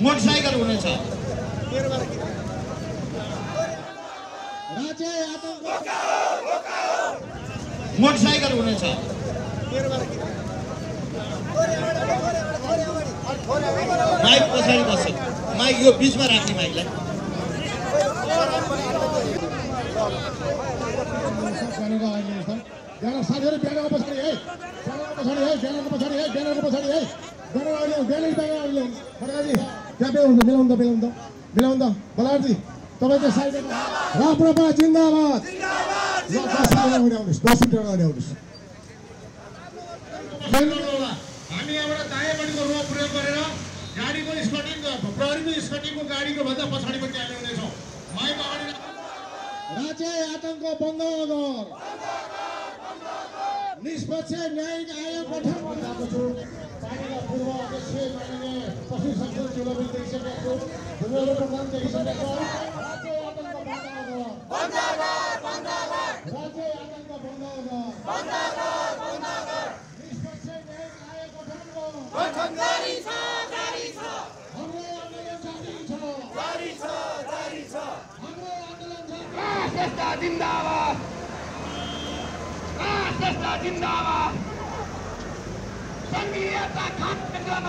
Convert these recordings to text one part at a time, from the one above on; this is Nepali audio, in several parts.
मोटरसाइकल हुनेछ। मोटरसाइकल हुनेछ। माइक पछाडि बस्छ। माइक यो बिचमा राख्ने माइकलाई। साथीहरु ब्यानरको पछाडि है, ब्यानरको पछाडि है, ब्यानरको पछाडि है, ब्यानरको पछाडि है। ब्यानर अहिले ब्यानर फड्काजी त्यहाँ मिलाउन त बलाजी तपाईको साइडमा राप्रपा जिन्दाबाद जिन्दाबाद 10 मिटर अगाडि आउनुस्। हामी यहाँबाट दायाँपट्टिको रो प्रयोग गरेर गाडीको स्कटिङ प्रहरीको स्कटिङको गाडीको भन्दा पछाडिपट्टि हामी हुनेछौँ। माइक अगाडि राज्य आतंक बन्द गर। निष्पक्ष न्यायिक आयोग गठन गरेको छु। पार्टीका पूर्व अध्यक्ष माननीय पशु संसद चुनावी देखिसकेका छु। पूर्व प्रधान देखिसकेका छु। राज्य आतंक बन्द गर। बन्द गर, बन्द गर। राज्य आतंक बन्द गर। बन्द गर, बन्द गर। निष्पक्ष न्यायिक आयोग गठन गर। गठन जारी छ, जारी छ। हाम्रो आन्दोलन जारी छ, जारी छ, जारी छ। हाम्रो आन्दोलन जारी छ। जिन्दाबाद। जिन्दाबाद। संघीयता खात्मा गर्न।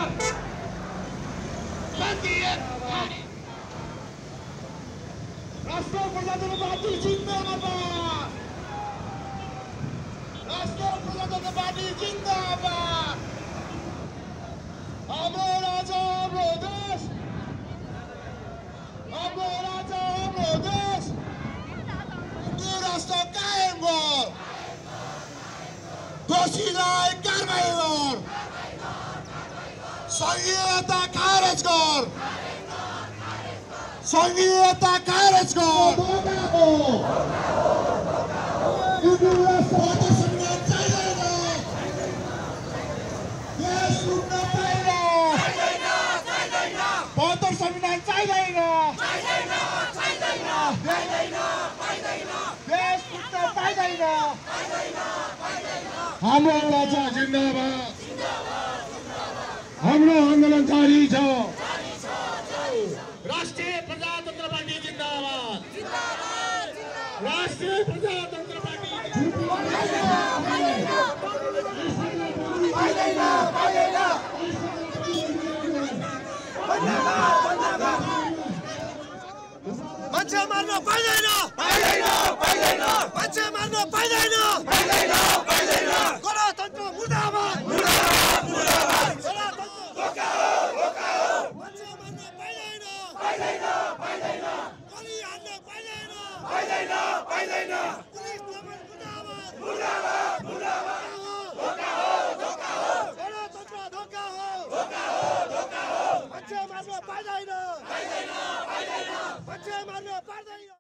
संघीयता। राष्ट्र प्रजातन्त्र पार्टी जिन्दाबाद। राष्ट्र प्रजातन्त्र पार्टी जिन्दाबाद। हाम्रो राजा हाम्रो देश। हाम्रो राजा हाम्रो देश। हिन्दू राष्ट्र कायम गर। दोषीलाई कारबाही गर। संघीयता खारेज गर। संघीयता खारेज गर। संविधान चाहिँदैन। देश लुट्न पाइँदैन। 72 संविधान चाहिँदैन। देश लुट्न पाइँदैन। हाम्रो राजा जिन्दाबाद। हाम्रो आन्दोलन जारी छ। राष्ट्रिय प्रजातन्त्र पार्टी जिन्दाबाद। राष्ट्रिय प्रजातन्त्र पार्टी मान्छे मार्न पाइँदैन। मान्छे मार्न पाइँदैन। गणतन्त्र मुर्दाबाद। मान्छे मार्न पाइँदैन। पुलिस दमन मुर्दाबाद। गणतन्त्र धोका हो। मान्छे मार्न पाइँदैन। मान्छे मार्न पाइँदैन।